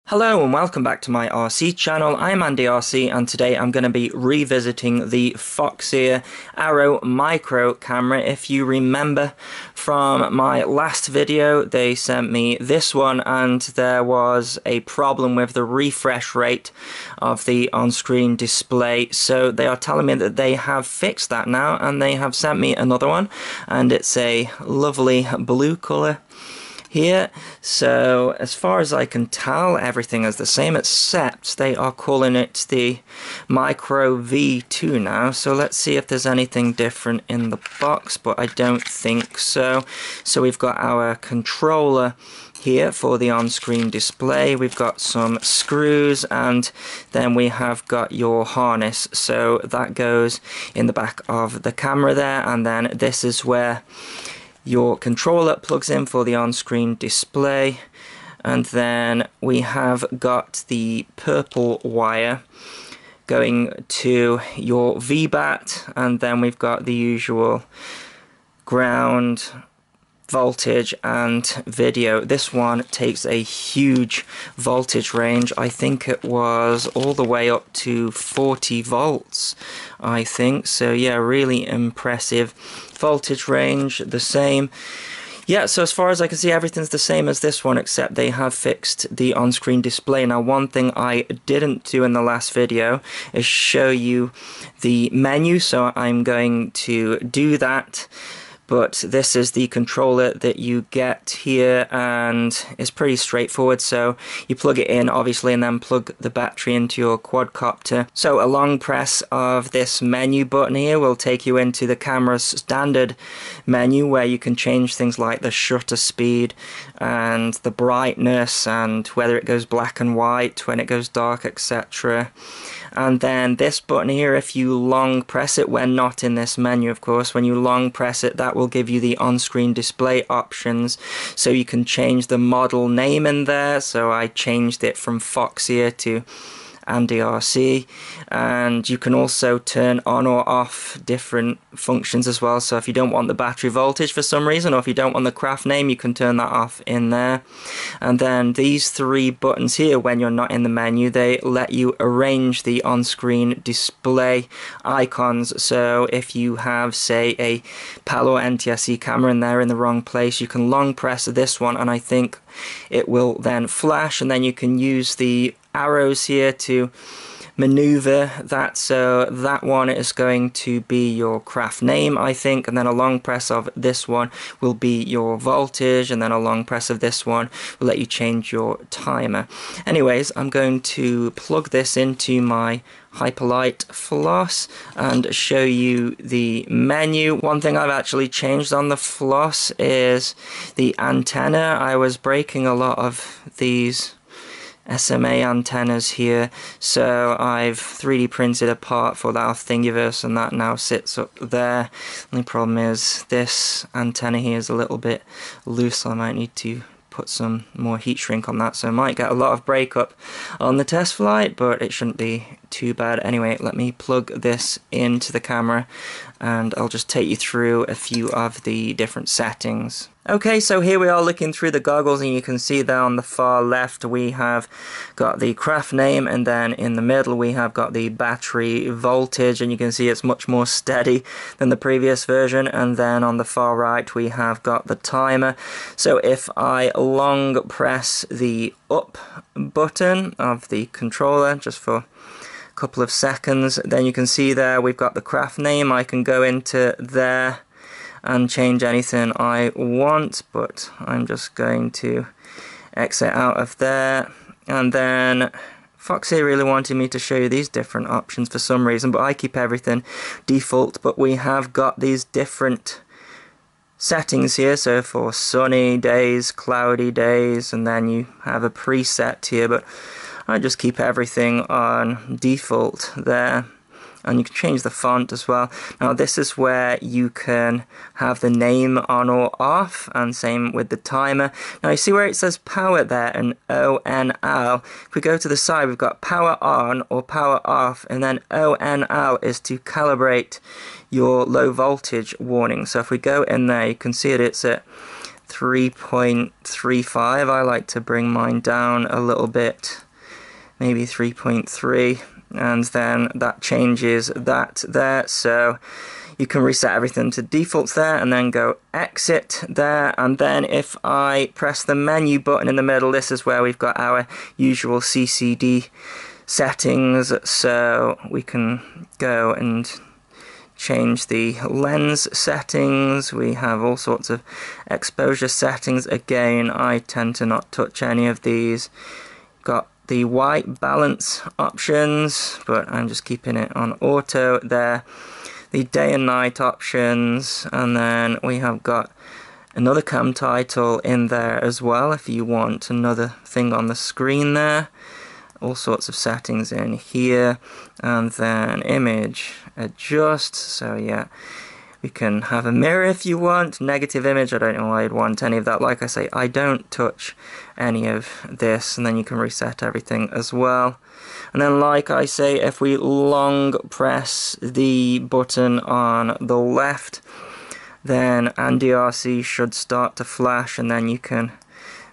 Hello and welcome back to my RC channel. I'm AndyRC and today I'm going to be revisiting the Foxeer Arrow micro camera. If you remember from my last video, they sent me this one and there was a problem with the refresh rate of the on-screen display. So they are telling me that they have fixed that now and they have sent me another one, and it's a lovely blue color here. So as far as I can tell, everything is the same, except they are calling it the Micro V2 now. So let's see if there's anything different in the box, but I don't think so. So we've got our controller here for the on-screen display, we've got some screws, and then we have got your harness. So that goes in the back of the camera there, and then this is where your controller plugs in for the on-screen display. And then we have got the purple wire going to your VBAT, and then we've got the usual ground, voltage and video. This one takes a huge voltage range. I think it was all the way up to 40 volts, I think. So yeah, really impressive voltage range. The same. Yeah, so as far as I can see, everything's the same as this one, except they have fixed the on-screen display. Now, one thing I didn't do in the last video is show you the menu, so I'm going to do that. But this is the controller that you get here, and it's pretty straightforward. So you plug it in, obviously, and then plug the battery into your quadcopter. So a long press of this menu button here will take you into the camera's standard menu, where you can change things like the shutter speed and the brightness and whether it goes black and white, when it goes dark, etc. And then this button here, if you long press it, when not in this menu of course, when you long press it, that will give you the on-screen display options. So you can change the model name in there. So I changed it from Foxeer to AndyRC, and you can also turn on or off different functions as well. So if you don't want the battery voltage for some reason, or if you don't want the craft name, you can turn that off in there. And then these three buttons here, when you're not in the menu, they let you arrange the on-screen display icons. So if you have, say, a PAL or NTSC camera and they're in the wrong place, you can long press this one, and I think it will then flash, and then you can use the arrows here to maneuver that. So that one is going to be your craft name, I think, and then a long press of this one will be your voltage, and then a long press of this one will let you change your timer. Anyways, I'm going to plug this into my Hyperlight floss and show you the menu. One thing I've actually changed on the floss is the antenna. I was breaking a lot of these SMA antennas here, so I've 3D printed a part for that off Thingiverse, and that now sits up there. Only problem is this antenna here is a little bit loose. I might need to put some more heat shrink on that, so I might get a lot of breakup on the test flight, but it shouldn't be too bad. Anyway, let me plug this into the camera and I'll just take you through a few of the different settings. Okay, so here we are looking through the goggles, and you can see there on the far left we have got the craft name, and then in the middle we have got the battery voltage, and you can see it's much more steady than the previous version. And then on the far right we have got the timer. So if I long press the up button of the controller just for couple of seconds, then you can see there we've got the craft name. I can go into there and change anything I want, but I'm just going to exit out of there. And then Foxeer really wanted me to show you these different options for some reason, but I keep everything default. But we have got these different settings here, so for sunny days, cloudy days, and then you have a preset here, but I just keep everything on default there. And you can change the font as well. Now this is where you can have the name on or off, and same with the timer. Now you see where it says power there, and ONL. If we go to the side, we've got power on or power off, and then ONL is to calibrate your low voltage warning. So if we go in there, you can see it's at 3.35. I like to bring mine down a little bit, maybe 3.3, and then that changes that there. So you can reset everything to defaults there and then go exit there, and then if I press the menu button in the middle, this is where we've got our usual CCD settings. So we can go and change the lens settings. We have all sorts of exposure settings. Again, I tend to not touch any of these. Got the white balance options, but I'm just keeping it on auto there. The day and night options, and then we have got another cam title in there as well if you want another thing on the screen there. All sorts of settings in here, and then image adjust. So yeah, we can have a mirror if you want, negative image. I don't know why I'd want any of that. Like I say, I don't touch any of this, and then you can reset everything as well. And then, like I say, if we long press the button on the left, then AndyRC should start to flash, and then you can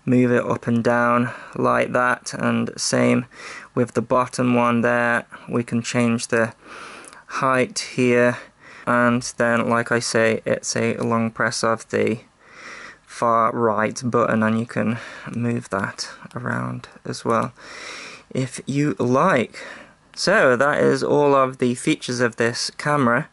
move it up and down like that. And same with the bottom one there, we can change the height here, and then, like I say, it's a long press of the far right button, and you can move that around as well if you like. So that is all of the features of this camera.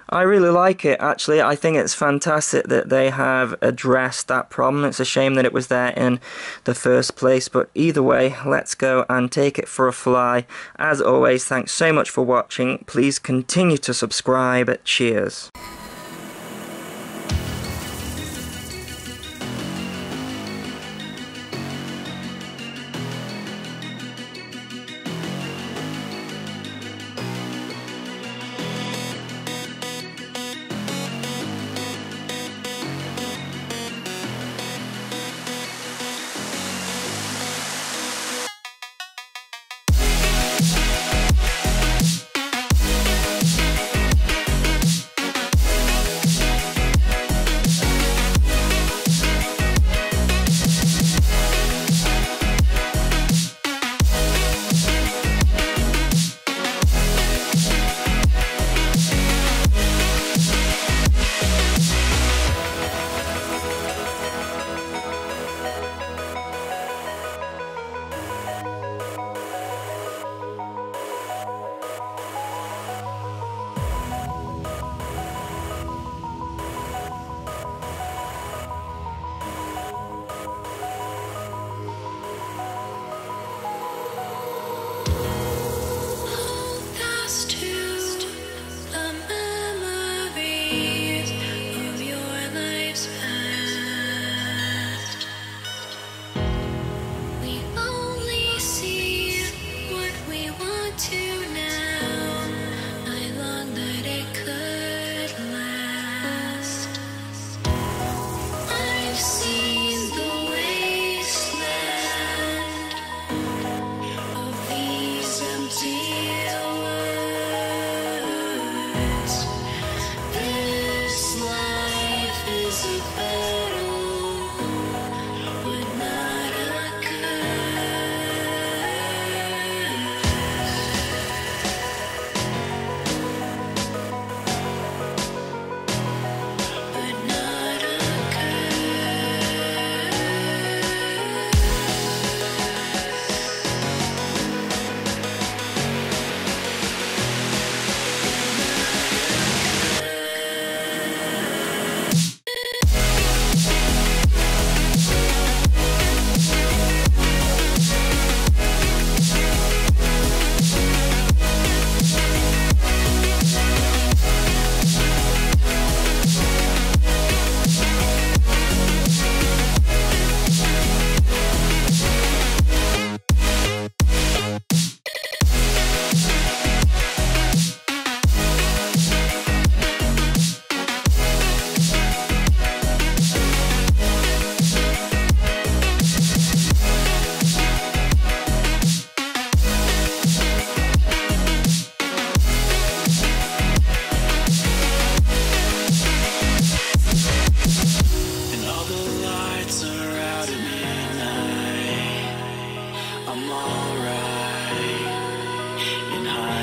I really like it, actually. I think it's fantastic that they have addressed that problem. It's a shame that it was there in the first place, but either way, let's go and take it for a fly. As always, thanks so much for watching. Please continue to subscribe. Cheers.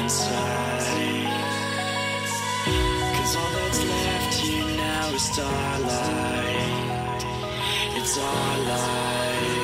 inside. 'Cause all that's left here now is starlight. It's our life.